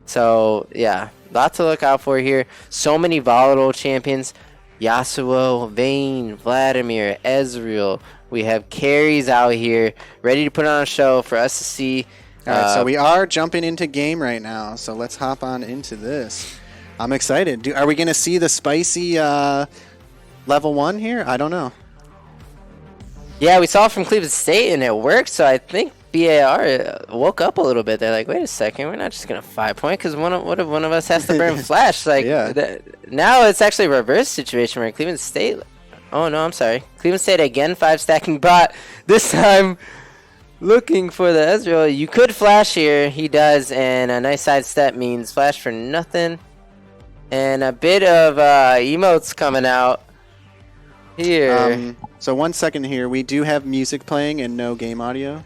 So, yeah, lot to look out for here. So many volatile champions. Yasuo, Vayne, Vladimir, Ezreal. We have carries out here ready to put on a show for us to see. All right, so we are jumping into game right now, so let's hop on into this. I'm excited. Are we going to see the spicy level 1 here? I don't know. Yeah, we saw it from Cleveland State, and it worked, so I think BAR woke up a little bit. They're like, wait a second, we're not just going to 5-point, because what if one of us has to burn Flash? Like, yeah. Now it's actually a reverse situation where Cleveland State... Oh, no, I'm sorry. Cleveland State again, 5-stacking bot. This time... Looking for the Ezreal. You could flash here. He does, and a nice sidestep means flash for nothing. And a bit of emotes coming out here. So 1 second here. We do have music playing and no game audio.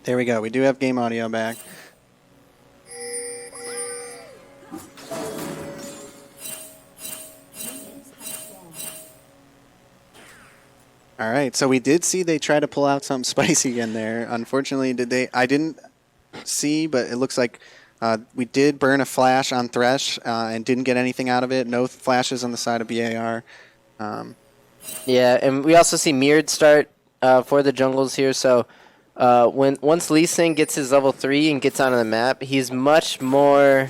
There we go. We do have game audio back. All right, so we did see they try to pull out something spicy in there. Unfortunately, I didn't see, but it looks like we did burn a flash on Thresh and didn't get anything out of it. No flashes on the side of BAR. Yeah, and we also see mirrored start for the jungles here. So once Lee Sin gets his level 3 and gets onto the map, he's much more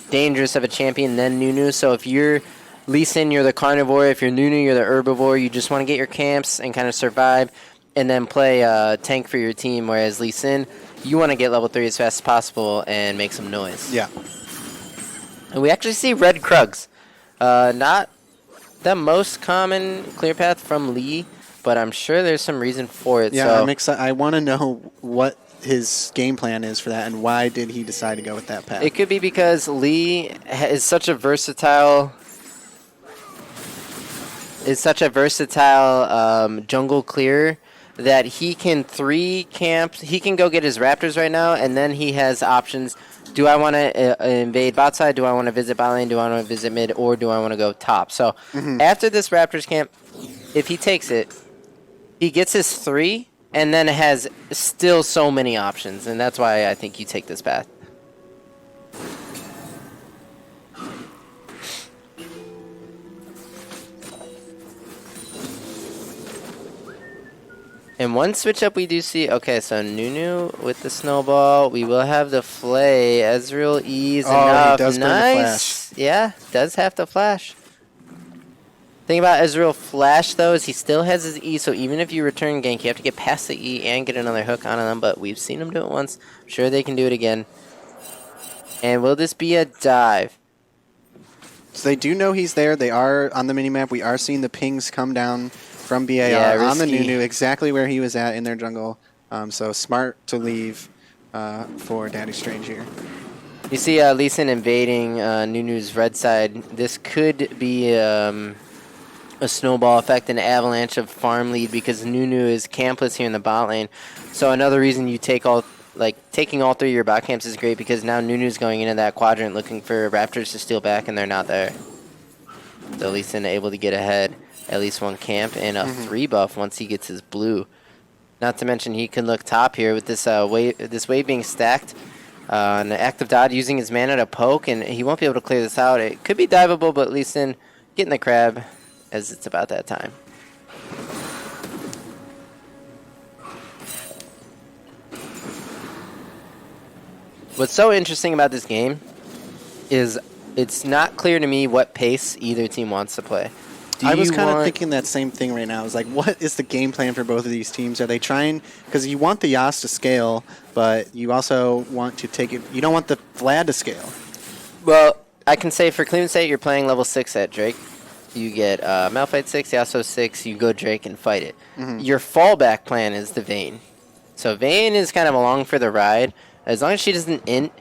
dangerous of a champion than Nunu. So if you're Lee Sin, you're the carnivore. If you're Nunu, you're the herbivore. You just want to get your camps and kind of survive and then play tank for your team. Whereas Lee Sin, you want to get level 3 as fast as possible and make some noise. Yeah. And we actually see red Krugs. Not the most common clear path from Lee, but I'm sure there's some reason for it. Yeah, so I'm excited. I want to know what his game plan is for that and why did he decide to go with that path. It could be because Lee is such a versatile... jungle clearer that he can 3 camp. He can go get his Raptors right now, and then he has options. Do I want to invade bot side? Do I want to visit bot lane? Do I want to visit mid? Or do I want to go top? So after this Raptors camp, if he takes it, he gets his 3, and then has still so many options, and that's why I think you take this path. And one switch up we do see. Okay, so Nunu with the snowball. We will have the flay. Ezreal ease enough. He does nice. Yeah, does have to flash. Thing about Ezreal flash though is he still has his E, so even if you return gank, you have to get past the E and get another hook on them. But we've seen him do it once. I'm sure they can do it again. And will this be a dive? So they do know he's there. They are on the minimap. We are seeing the pings come down from BAR on the Nunu, exactly where he was at in their jungle. So smart to leave for Daddy Strange here. You see Lee Sin invading Nunu's red side. This could be a snowball effect, an avalanche of farm lead because Nunu is campless here in the bot lane. So another reason you take taking all 3 of your bot camps is great because now Nunu's going into that quadrant looking for Raptors to steal back and they're not there. So Lee Sin able to get ahead. At least 1 camp and a 3 buff once he gets his blue. Not to mention he can look top here with this wave being stacked. An active dot using his mana to poke, and he won't be able to clear this out. It could be diveable, but Lee Sin getting the crab as it's about that time. What's so interesting about this game is it's not clear to me what pace either team wants to play. I was kind of thinking that same thing right now. I was like, what is the game plan for both of these teams? Are they trying... Because you want the Yas to scale, but you also want to take it... You don't want the Vlad to scale. Well, I can say for Cleveland State, you're playing level 6 at Drake. You get Malphite 6, Yasuo 6, you go Drake and fight it. Your fallback plan is the Vayne. So Vayne is kind of along for the ride. As long as she doesn't int,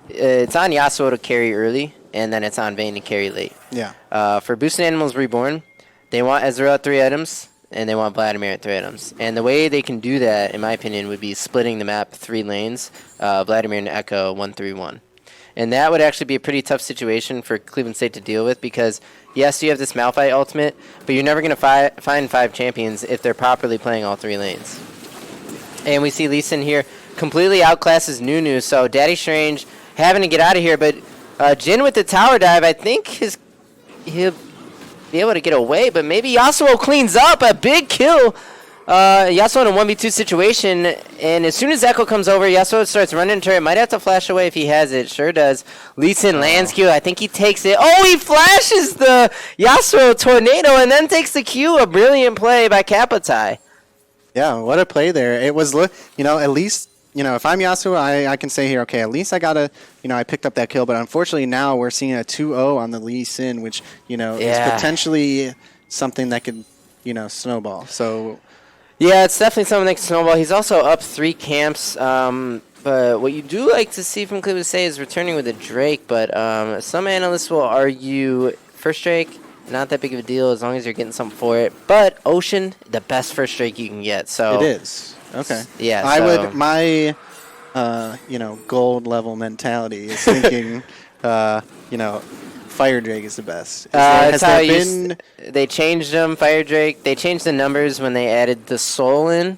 it's on Yasuo to carry early, and then it's on Vayne to carry late. Yeah. For Boosted Animals Reborn, they want Ezreal at 3 items, and they want Vladimir at 3 items. And the way they can do that, in my opinion, would be splitting the map 3 lanes, Vladimir and Echo 1-3-1. And that would actually be a pretty tough situation for Cleveland State to deal with because, yes, you have this Malphite ultimate, but you're never going to find 5 champions if they're properly playing all 3 lanes. And we see Lee Sin here completely outclasses Nunu. So Daddy Strange having to get out of here. But Jin with the tower dive, I think he'll be able to get away. But maybe Yasuo cleans up. A big kill. Yasuo in a 1v2 situation. And as soon as Echo comes over, Yasuo starts running turret. Might have to flash away if he has it. Sure does. Lee Sin lands Q. I think he takes it. Oh, he flashes the Yasuo tornado and then takes the Q. A brilliant play by Kapatai. Yeah, what a play there. It was, at least, if I'm Yasuo, I can say here, okay, at least I got I picked up that kill. But unfortunately now we're seeing a 2-0 on the Lee Sin, which, is potentially something that could, snowball. So, yeah, it's definitely something that can snowball. He's also up 3 camps. But what you do like to see from Cleveland State is returning with a Drake. But some analysts will argue first Drake, not that big of a deal as long as you're getting something for it. But Ocean, the best first Drake you can get. So it is. Okay. Yeah. I would, my, gold level mentality is thinking, Fire Drake is the best. They changed them, Fire Drake. They changed the numbers when they added the soul in.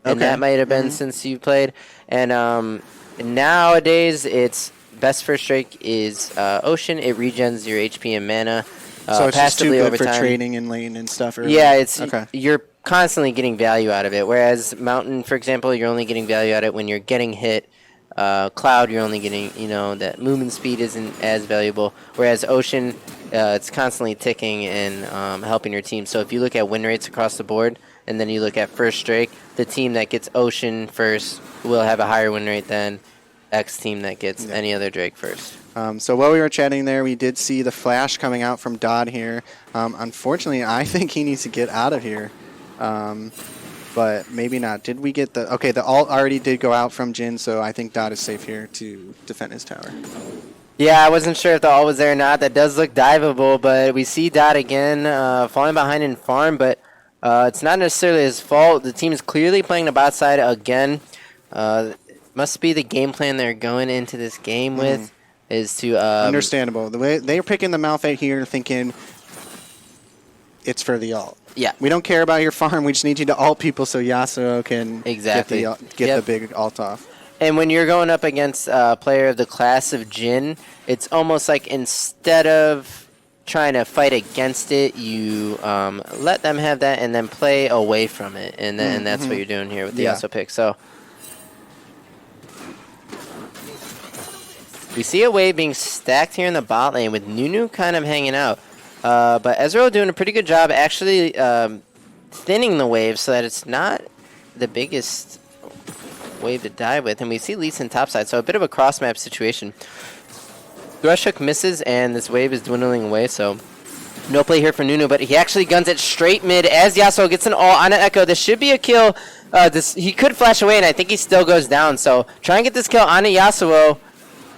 And that might have been since you played. And nowadays, it's best first Drake is Ocean. It regens your HP and mana. So it's just too good for trading in lane and stuff? Yeah, you're constantly getting value out of it. Whereas Mountain, for example, you're only getting value out of it when you're getting hit. Cloud, you're only getting, that movement speed isn't as valuable. Whereas Ocean, it's constantly ticking and helping your team. So if you look at win rates across the board, and then you look at first Drake, the team that gets Ocean first will have a higher win rate than X team that gets any other Drake first. So while we were chatting there, we did see the flash coming out from Dodd here. Unfortunately, I think he needs to get out of here. But maybe not. Did we get the... Okay, the ult already did go out from Jin, so I think Dodd is safe here to defend his tower. Yeah, I wasn't sure if the ult was there or not. That does look diveable, but we see Dodd again falling behind in farm, but it's not necessarily his fault. The team is clearly playing the bot side again. Must be the game plan they're going into this game with. Is to understandable. The way they're picking the Malphite here, thinking it's for the ult. Yeah, we don't care about your farm. We just need you to ult people so Yasuo can get the big ult off. And when you're going up against a player of the class of Jin, it's almost like instead of trying to fight against it, you let them have that and then play away from it, and that's what you're doing here with the Yasuo pick. So. We see a wave being stacked here in the bot lane with Nunu kind of hanging out. But Ezreal doing a pretty good job actually thinning the wave so that it's not the biggest wave to die with. And we see Lee Sin topside, so a bit of a cross-map situation. Thresh Hook misses, and this wave is dwindling away, so no play here for Nunu. But he actually guns it straight mid as Yasuo gets an ult on an Echo. This should be a kill. He could flash away, and I think he still goes down. So try and get this kill on a Yasuo.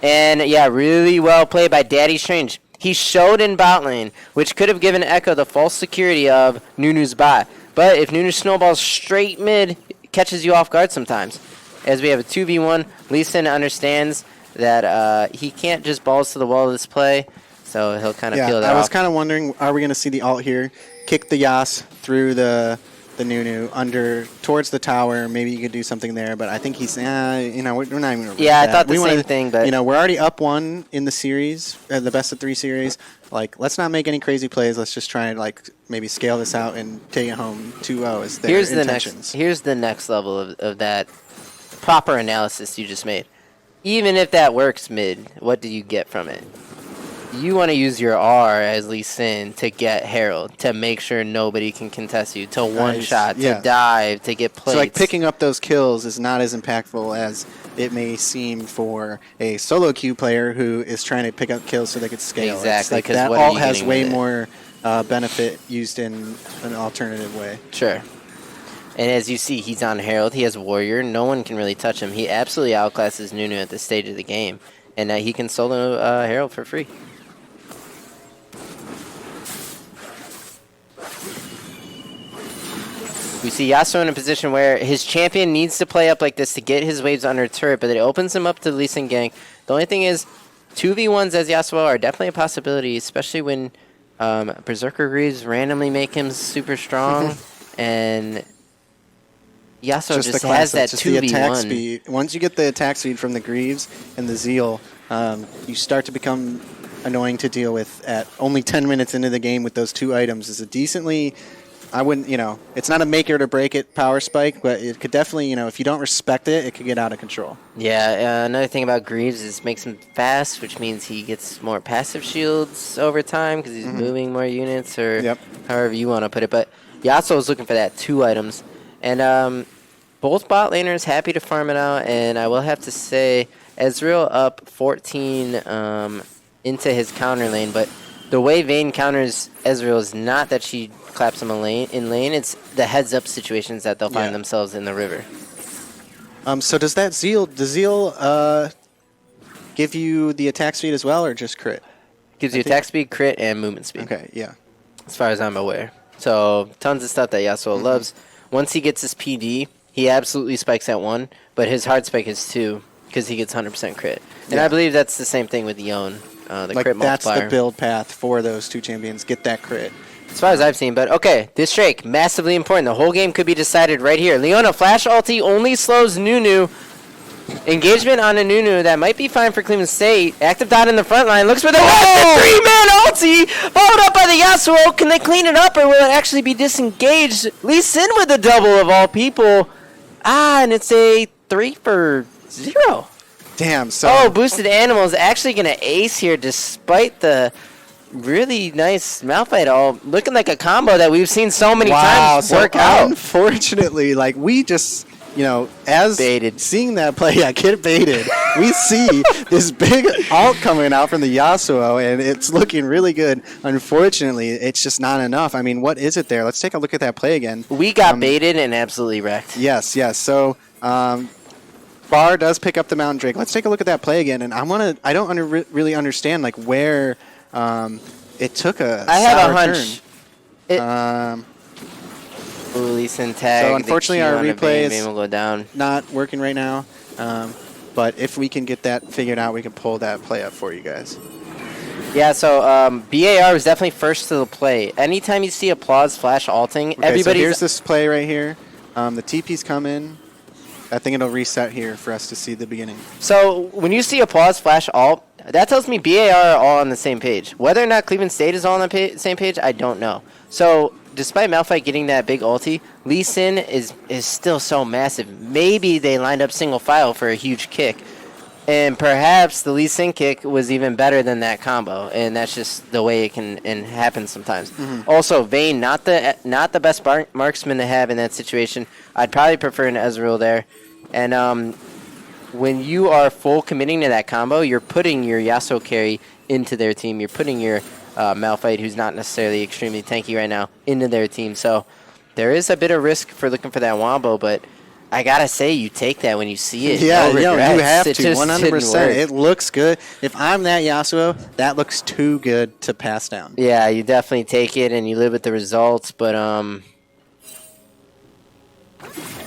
And, yeah, really well played by Daddy Strange. He showed in bot lane, which could have given Echo the false security of Nunu's bot. But if Nunu snowballs straight mid, it catches you off guard sometimes. As we have a 2v1, Lee Sin understands that he can't just balls to the wall of this play, so he'll kind of peel that off. I was kind of wondering, are we going to see the ult here? Kick the Yas through the Nunu under towards the tower. Maybe you could do something there, but I think he's we're not even gonna I thought the same thing, but we're already up 1 in the series, the best of 3 series. Like, let's not make any crazy plays. Let's just try and maybe scale this out and take it home 2-0 is their intentions. Here's the next level of that proper analysis you just made. Even if that works mid, what do you get from it? You want to use your R as Lee Sin to get Herald, to make sure nobody can contest you, to one-shot, to dive, to get plates. So, picking up those kills is not as impactful as it may seem for a solo queue player who is trying to pick up kills so they could scale. Exactly. That ult has way more benefit used in an alternative way. Sure. And as you see, he's on Herald. He has Warrior. No one can really touch him. He absolutely outclasses Nunu at this stage of the game. And he can solo Herald for free. We see Yasuo in a position where his champion needs to play up like this to get his waves under turret, but it opens him up to Lee Sin gank. The only thing is, 2v1s as Yasuo are definitely a possibility, especially when Berserker Greaves randomly make him super strong, and Yasuo just the just class, has that just the attack 2v1. speed. Once you get the attack speed from the Greaves and the Zeal, you start to become annoying to deal with at only 10 minutes into the game with those 2 items. Is a decently, I wouldn't, it's not a make it or break it power spike, but it could definitely, if you don't respect it, it could get out of control. Yeah, another thing about Greaves is it makes him fast, which means he gets more passive shields over time because he's moving more units, or however you want to put it. But Yasuo is looking for that 2 items. And both bot laners happy to farm it out, and I will have to say Ezreal up 14 into his counter lane, but the way Vayne counters Ezreal is not that she claps him in lane, it's the heads-up situations that they'll find themselves in the river. So does that Zeal, give you the attack speed as well, or just crit? Gives you attack speed, crit, and movement speed. Okay, yeah. As far as I'm aware. So tons of stuff that Yasuo loves. Once he gets his PD, he absolutely spikes at 1, but his hard spike is 2 because he gets 100% crit. And I believe that's the same thing with Yone, the crit multiplier. That's the build path for those 2 champions. Get that crit. As far as I've seen, but okay, this Drake, massively important. The whole game could be decided right here. Leona, flash ulti only slows Nunu. Engagement on a Nunu, that might be fine for Cleveland State. Active dot in the front line, looks for the 3-man ulti! Followed up by the Yasuo. Can they clean it up, or will it actually be disengaged? Lee Sin with the double of all people. And it's a 3 for 0. Damn, so... Oh, Boosted Animal is actually going to ace here despite the really nice Malphite all looking like a combo that we've seen so many times work out. Unfortunately, we just, as baited. Seeing that play, get baited. We see this big ult coming out from the Yasuo, and it's looking really good. Unfortunately, it's just not enough. I mean, what is it there? Let's take a look at that play again. We got baited and absolutely wrecked. Yes. So, Bar does pick up the Mountain Drake. Let's take a look at that play again, and I don't really understand where it took a I have a hunch. Lee Sin tag. So unfortunately, our replay is will go down. not working right now. But if we can get that figured out, we can pull that play up for you guys. Yeah, so BAR was definitely first to the play. Anytime you see applause flash alting, Okay, so here's this play right here. The TP's come in. I think it'll reset here for us to see the beginning. So when you see applause flash alt, that tells me BAR are all on the same page. Whether or not Cleveland State is all on the same page, I don't know. So despite Malphite getting that big ulti, Lee Sin is still so massive. Maybe they lined up single file for a huge kick. And perhaps the Lee Sin kick was even better than that combo, and that's just the way it can happen sometimes. Also, Vayne, not the best marksman to have in that situation. I'd probably prefer an Ezreal there. And when you are full committing to that combo, you're putting your Yasuo carry into their team. You're putting your Malphite, who's not necessarily extremely tanky right now, into their team. So there is a bit of risk for looking for that wombo, but I gotta say, you take that when you see it. Yeah, no you have it to. just 100%. It looks good. If I'm that Yasuo, that looks too good to pass down. Yeah, you definitely take it and you live with the results, but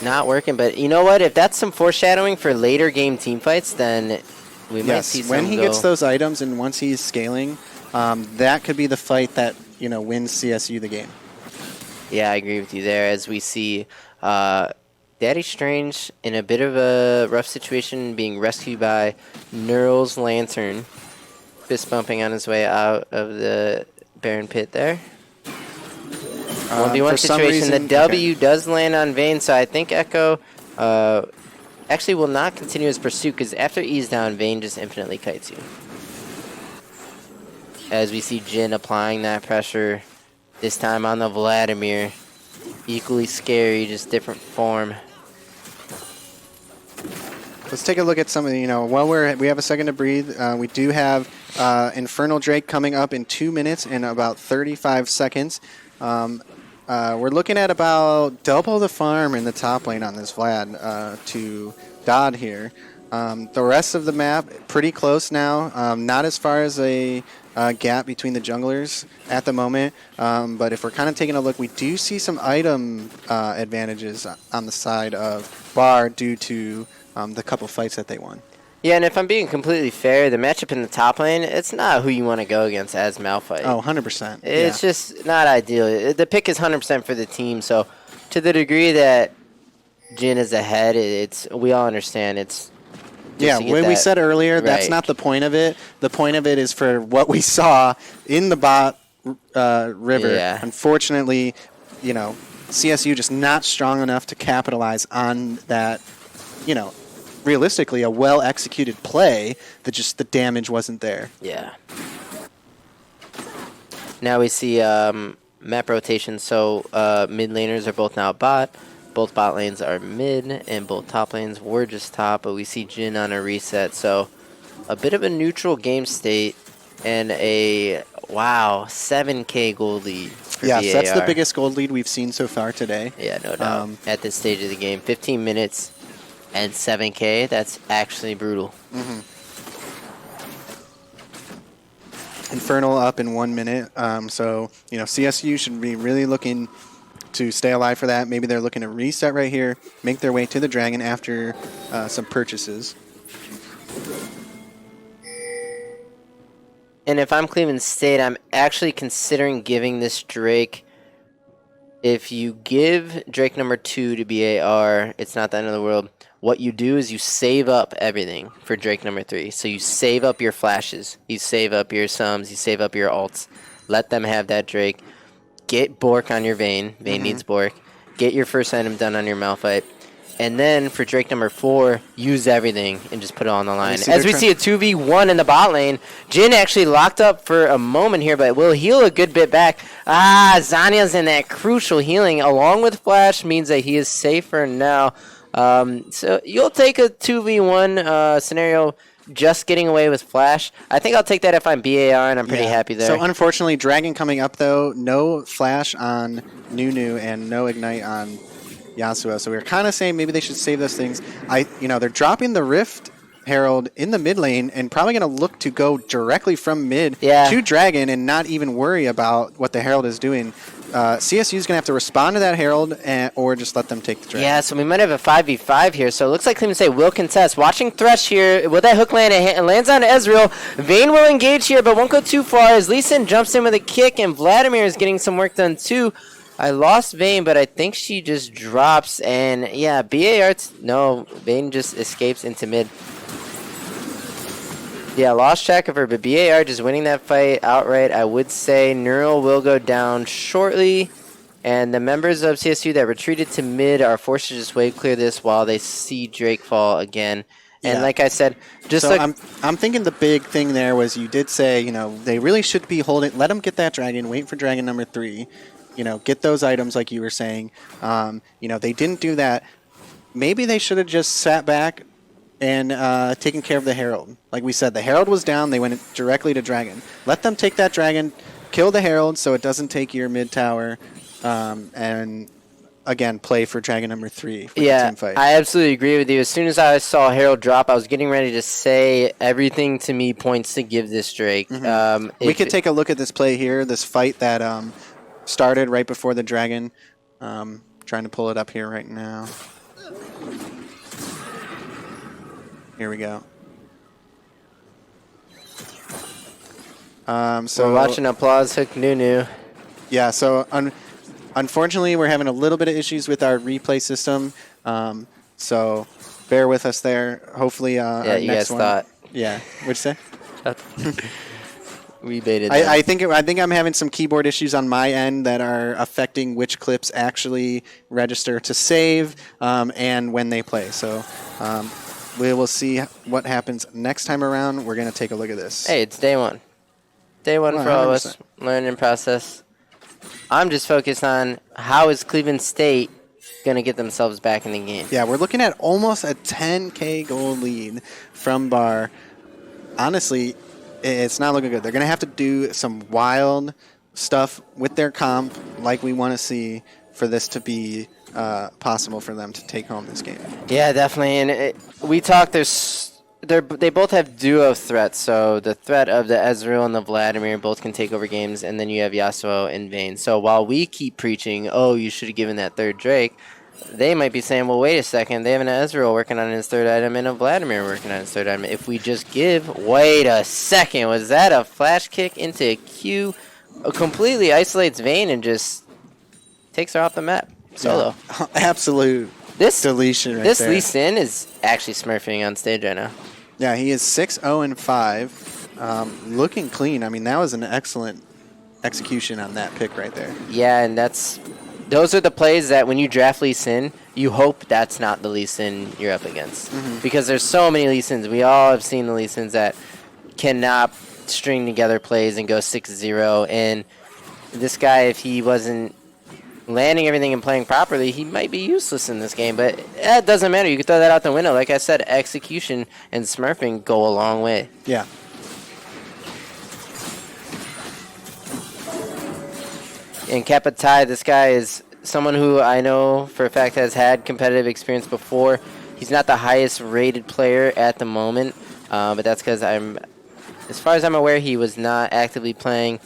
not working. But you know what? If that's some foreshadowing for later game team fights, then we might see some when he gets those items and once he's scaling, that could be the fight that wins CSU the game. Yeah, I agree with you there. As we see Daddy Strange in a bit of a rough situation, being rescued by Neural's Lantern, fist bumping on his way out of the Baron Pit there. 1v1 situation. The W does land on Vayne, so I think Echo actually will not continue his pursuit because after E's down, Vayne just infinitely kites you. As we see Jin applying that pressure, this time on the Vladimir. Equally scary, just different form. Let's take a look at some of the, while we have a second to breathe, we do have Infernal Drake coming up in 2 minutes and about 35 seconds. We're looking at about double the farm in the top lane on this Vlad to Dodd here. The rest of the map, pretty close now. Not as far as a gap between the junglers at the moment. But if we're kind of taking a look, we do see some item advantages on the side of Bar due to the couple fights that they won. Yeah, and if I'm being completely fair, the matchup in the top lane, it's not who you want to go against as Malphite. Oh, 100%. It's just not ideal. The pick is 100% for the team, so to the degree that Jin is ahead. We all understand it's Yeah, to get when we that said earlier, that's right. not the point of it. The point of it is for what we saw in the bot river. Yeah. Unfortunately, CSU just not strong enough to capitalize on that, realistically, a well-executed play that just the damage wasn't there. Yeah. Now we see map rotation. So mid laners are both now bot. Both bot lanes are mid, and both top lanes were just top. But we see Jin on a reset. So a bit of a neutral game state and a, wow, 7K gold lead for Yes, that's the BAR. biggest gold lead we've seen so far today. Yeah, no doubt. At this stage of the game, 15 minutes and 7K. That's actually brutal. Infernal up in 1 minute. So, CSU should be really looking to stay alive for that. Maybe they're looking to reset right here, make their way to the dragon after some purchases. And if I'm Cleveland State, I'm actually considering giving this Drake. If you give Drake number 2 to BAR, it's not the end of the world. What you do is you save up everything for Drake number 3. So you save up your flashes, you save up your sums, you save up your ults. Let them have that Drake. Get Bork on your Vayne. Vayne needs Bork. Get your first item done on your Malphite. And then for Drake number 4, use everything and just put it on the line. As we see a 2v1 in the bot lane, Jin actually locked up for a moment here, but will heal a good bit back. Zanya's in that crucial healing along with Flash means that he is safer now. So you'll take a 2v1 scenario just getting away with Flash. I think I'll take that if I'm BAR, and I'm pretty happy there. So unfortunately, Dragon coming up, though. No Flash on Nunu and no Ignite on Yasuo. So we were kind of saying maybe they should save those things. They're dropping the Rift Herald in the mid lane and probably going to look to go directly from mid to Dragon and not even worry about what the Herald is doing. CSU is going to have to respond to that Herald or just let them take the Dragon. Yeah, so we might have a 5v5 here. So it looks like Cleveland State will contest. Watching Thresh here. Will that hook land? It lands on Ezreal. Vayne will engage here, but won't go too far as Lee Sin jumps in with a kick, and Vladimir is getting some work done too. I lost Vayne, but I think she just drops. And yeah, BAR, no, Vayne just escapes into mid. Yeah, lost track of her, but BAR just winning that fight outright. I would say Neural will go down shortly. And the members of CSU that retreated to mid are forced to just wave clear this while they see Drake fall again. And like I said, just so I'm thinking the big thing there was you did say, they really should be holding, let them get that dragon, wait for dragon number 3, get those items like you were saying. They didn't do that. Maybe they should have just sat back and taken care of the Herald. Like we said, the Herald was down, they went directly to dragon. Let them take that dragon, kill the Herald so it doesn't take your mid tower, and again, play for dragon number 3 for the team fight. I absolutely agree with you. As soon as I saw Herald drop, I was getting ready to say everything to me points to give this Drake. We could take a look at this play here, this fight that started right before the dragon. Trying to pull it up here right now. Here we go. So we're watching Applause hook Nunu. Yeah, so unfortunately, we're having a little bit of issues with our replay system. So bear with us there. Hopefully, our you next guys one. thought. Yeah, what'd you say? We baited I think I'm having some keyboard issues on my end that are affecting which clips actually register to save and when they play. So we will see what happens next time around. We're going to take a look at this. Hey, it's day one. Day one for all of us. Learning process. I'm just focused on how is Cleveland State going to get themselves back in the game. Yeah, we're looking at almost a 10K goal lead from Bar. Honestly, it's not looking good. They're going to have to do some wild stuff with their comp like we want to see for this to be possible for them to take home this game. Yeah, definitely. And we talked, they both have duo threats. So the threat of the Ezreal and the Vladimir both can take over games, and then you have Yasuo and Vayne. So while we keep preaching, oh, you should have given that third Drake, they might be saying, well, wait a second. They have an Ezreal working on his third item and a Vladimir working on his third item. If we just give... Wait a second. Was that a flash kick into a Q? Completely isolates Vayne and just takes her off the map. Solo. Yeah. Absolute This deletion right this there. Lee Sin is actually smurfing on stage right now. Yeah, he is 6-0-5, looking clean. I mean, that was an excellent execution on that pick right there. Yeah, and those are the plays that when you draft Lee Sin, you hope that's not the Lee Sin you're up against. Because there's so many Lee Sins. We all have seen the Lee Sins that cannot string together plays and go 6-0. And this guy, if he wasn't landing everything and playing properly, he might be useless in this game. But it doesn't matter. You can throw that out the window. Like I said, execution and smurfing go a long way. Yeah. And Kapatai, this guy is someone who I know for a fact has had competitive experience before. He's not the highest rated player at the moment, but that's because as far as I'm aware, he was not actively playing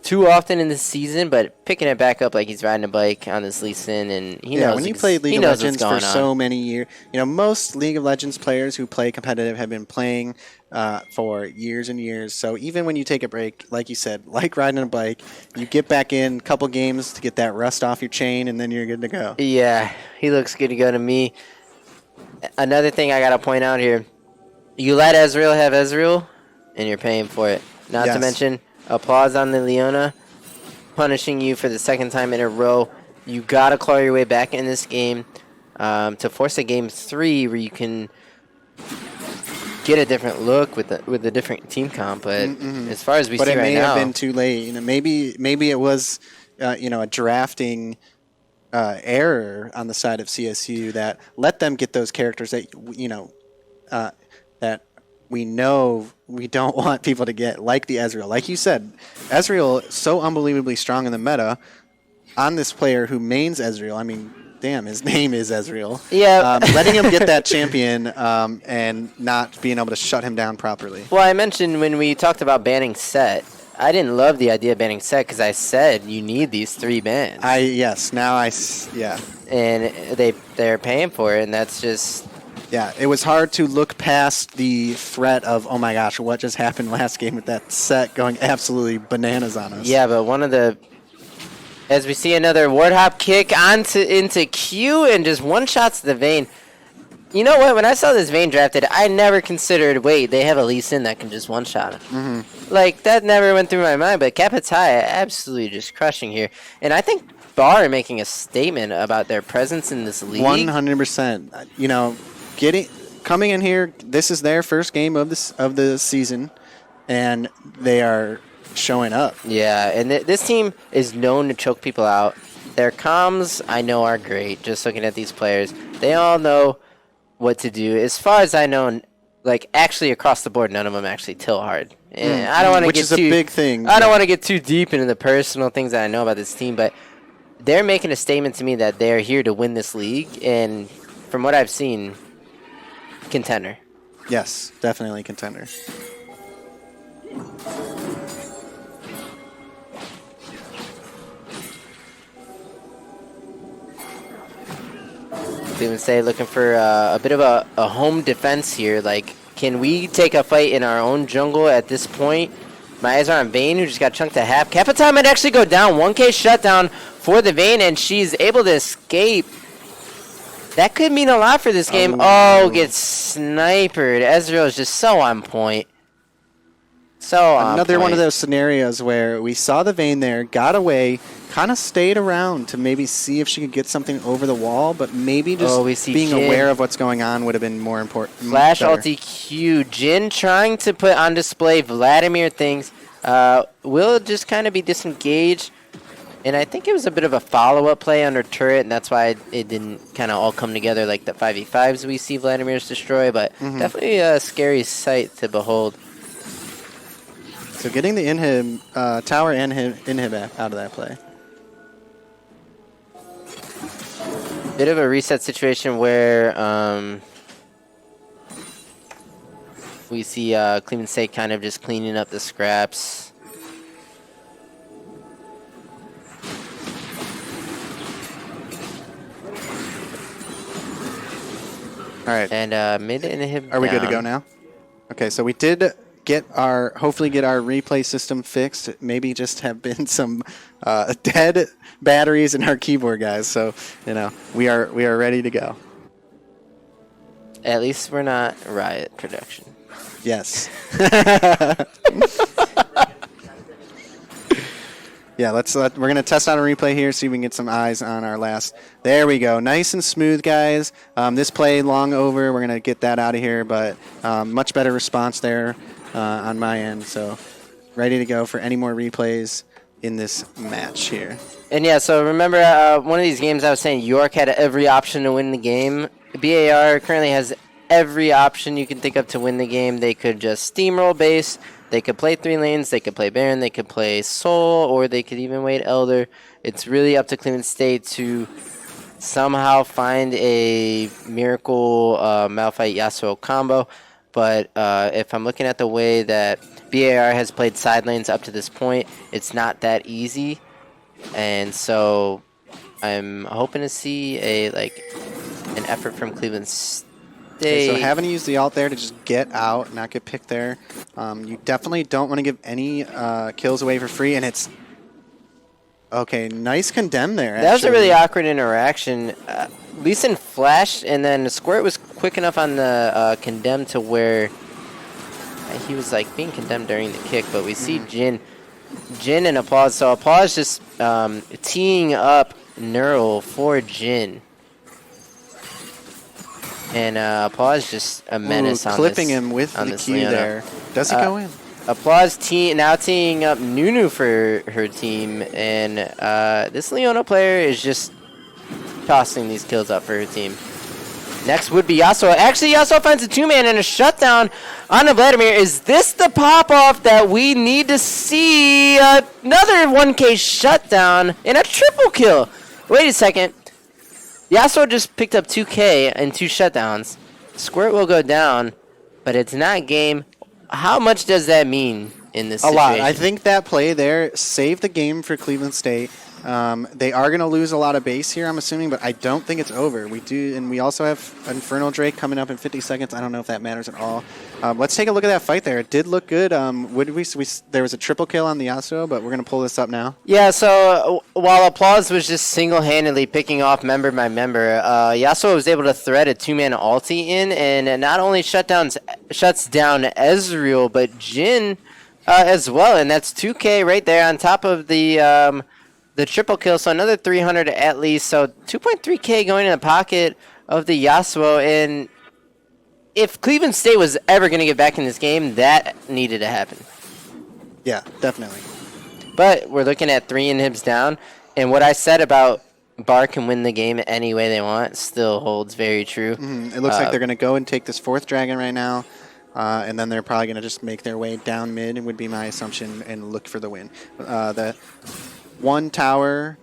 too often in the season, but picking it back up like he's riding a bike on this Lee Sin, and he knows. When you play League of Legends for on. so many years, most League of Legends players who play competitive have been playing for years and years. So even when you take a break, like you said, like riding a bike, you get back in a couple games to get that rust off your chain, and then you're good to go. Yeah, he looks good to go to me. Another thing I gotta point out here: you let Ezreal have Ezreal, and you're paying for it. Not to mention. Applause on the Leona, punishing you for the second time in a row. You got to claw your way back in this game to force a game 3 where you can get a different look with a different team comp. But as far as we see right now, but it may have been too late. Maybe it was a drafting error on the side of CSU that let them get those characters that that we know we don't want people to get, like the Ezreal. Like you said, Ezreal so unbelievably strong in the meta on this player who mains Ezreal. I mean, damn, his name is Ezreal. Yeah. Letting him get that champion and not being able to shut him down properly. Well, I mentioned when we talked about banning Set, I didn't love the idea of banning Set because I said you need these 3 bans. Yeah. And they're paying for it, and that's just... Yeah, it was hard to look past the threat of, oh my gosh, what just happened last game with that Set going absolutely bananas on us. Yeah, but as we see another ward hop kick into Q and just one-shots the Vayne. You know what? When I saw this Vayne drafted, I never considered, wait, they have a Lee Sin that can just one-shot him. Like, that never went through my mind, but Kapatai absolutely just crushing here. And I think Bar are making a statement about their presence in this league. 100%. Coming in here, this is their first game of the season, and they are showing up. Yeah, and this team is known to choke people out. Their comms, I know, are great. Just looking at these players, they all know what to do. As far as I know, like actually across the board, none of them actually till hard. And I don't want to get which is a big thing. I don't want to get too deep into the personal things that I know about this team, but they're making a statement to me that they're here to win this league, and from what I've seen, contender. Yes, definitely contender. Even say looking for a bit of a home defense here. Like, can we take a fight in our own jungle at this point? My eyes are on Vayne, who just got chunked to half. Kapatai might actually go down. 1K shutdown for the Vayne, and she's able to escape. That could mean a lot for this game. Oh, gets sniped. Ezreal is just so on point. Another one of those scenarios where we saw the Vayne there, got away, kind of stayed around to maybe see if she could get something over the wall, but maybe just being aware of what's going on would have been more important. Flash ulti Q. Jin trying to put on display Vladimir things. Will just kind of be disengaged. And I think it was a bit of a follow-up play under turret, and that's why it didn't kind of all come together like the 5v5s we see Vladimir's destroy, but definitely a scary sight to behold. So getting the tower inhib out of that play. Bit of a reset situation where we see Cleveland State kind of just cleaning up the scraps. All right. And mid inhib. Are we good to go now? Okay, so we did hopefully get our replay system fixed. Maybe just have been some dead batteries in our keyboard, guys. So we are ready to go. At least we're not Riot production. Yes. Yeah, we're going to test out a replay here, see if we can get some eyes on our last. There we go. Nice and smooth, guys. This play long over. We're going to get that out of here, but much better response there on my end. So ready to go for any more replays in this match here. And yeah, so remember one of these games I was saying York had every option to win the game. BAR currently has every option you can think of to win the game. They could just steamroll base. They could play 3 lanes, they could play Baron, they could play Soul, or they could even wait Elder. It's really up to Cleveland State to somehow find a miracle Malphite Yasuo combo. But if I'm looking at the way that BAR has played side lanes up to this point, it's not that easy. And so I'm hoping to see an effort from Cleveland State. Okay, so having to use the ult there to just get out, not get picked there. You definitely don't want to give any kills away for free, and it's... Okay, nice condemn there, That was a really awkward interaction. Lee Sin flashed, and then Squirt was quick enough on the condemn to where he was being condemned during the kick, but we see Jin and Applause. So Applause just teeing up Neural for Jin. And Applause just a menace on clipping this, him with the Q Leona. there. Does he go in? Applause now teeing up Nunu for her team, and this Leona player is just tossing these kills up for her team. Next would be Yasuo. Actually, Yasuo finds a 2-man and a shutdown on Vladimir. Is this the pop-off that we need to see? Another 1K shutdown and a triple kill. Wait a second. Yasuo just picked up 2K and 2 shutdowns. Squirt will go down, but it's not game. How much does that mean in this situation? A lot. I think that play there saved the game for Cleveland State. They are going to lose a lot of base here, I'm assuming, but I don't think it's over. We also have Infernal Drake coming up in 50 seconds. I don't know if that matters at all. Let's take a look at that fight there. It did look good. There was a triple kill on the Yasuo, but we're going to pull this up now. Yeah, so while Applause was just single-handedly picking off member by member, Yasuo was able to thread a 2-man ulti in, and not only shuts down Ezreal, but Jin as well, and that's 2K right there on top of the triple kill, so another 300 at least, so 2.3K going in the pocket of the Yasuo, and if Cleveland State was ever going to get back in this game, that needed to happen. Yeah, definitely. But we're looking at 3 inhibs down, and what I said about Bar can win the game any way they want still holds very true. It looks like they're going to go and take this 4th dragon right now, and then they're probably going to just make their way down mid, would be my assumption, and look for the win. The 1 tower,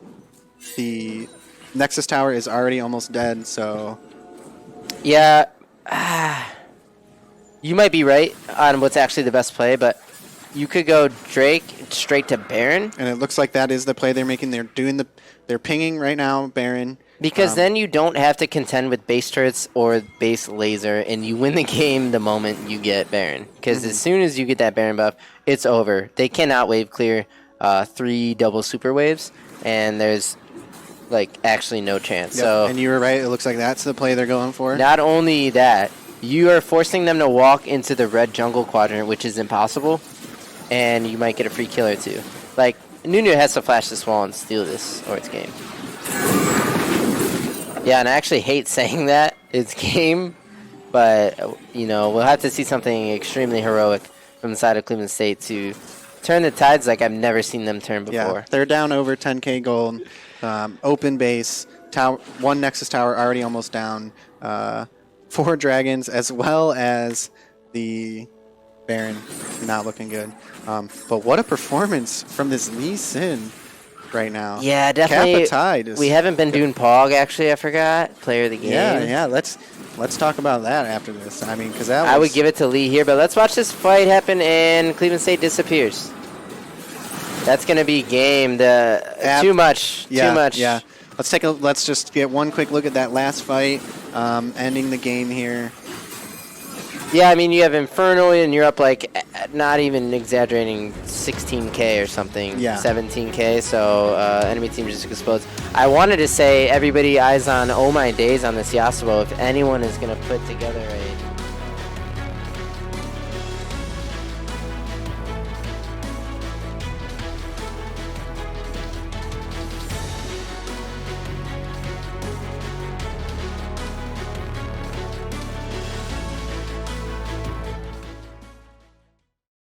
the Nexus tower is already almost dead, so... Yeah, you might be right on what's actually the best play, but you could go Drake straight to Baron. And it looks like that is the play they're making. They're pinging right now, Baron. Because then you don't have to contend with base turrets or base laser, and you win the game the moment you get Baron. Because as soon as you get that Baron buff, it's over. They cannot wave clear 3 double super waves, and there's actually no chance. Yep. So, and you were right. It looks like that's the play they're going for. Not only that, you are forcing them to walk into the red jungle quadrant, which is impossible, and you might get a free kill or 2. Nunu has to flash this wall and steal this, or it's game. Yeah, and I actually hate saying that. It's game, but, we'll have to see something extremely heroic from the side of Cleveland State to turn the tides like I've never seen them turn before. Yeah, they're down over 10K gold. Open base, 1 Nexus tower already almost down. 4 dragons, as well as the Baron, not looking good. But what a performance from this Lee Sin right now. Yeah, definitely. Kappa we haven't been doing Pog, actually, I forgot. Player of the game. Yeah, let's talk about that after this. I mean, because I would give it to Lee here, but let's watch this fight happen, and Cleveland State disappears. That's going to be game. Too much. Yeah. Let's just get one quick look at that last fight, ending the game here. Yeah, I mean, you have Inferno, and you're up, like, not even exaggerating, 16K or something. Yeah. 17K, so enemy team just explodes. I wanted to say everybody eyes on Oh My Days on this Yasuo. If anyone is going to put together a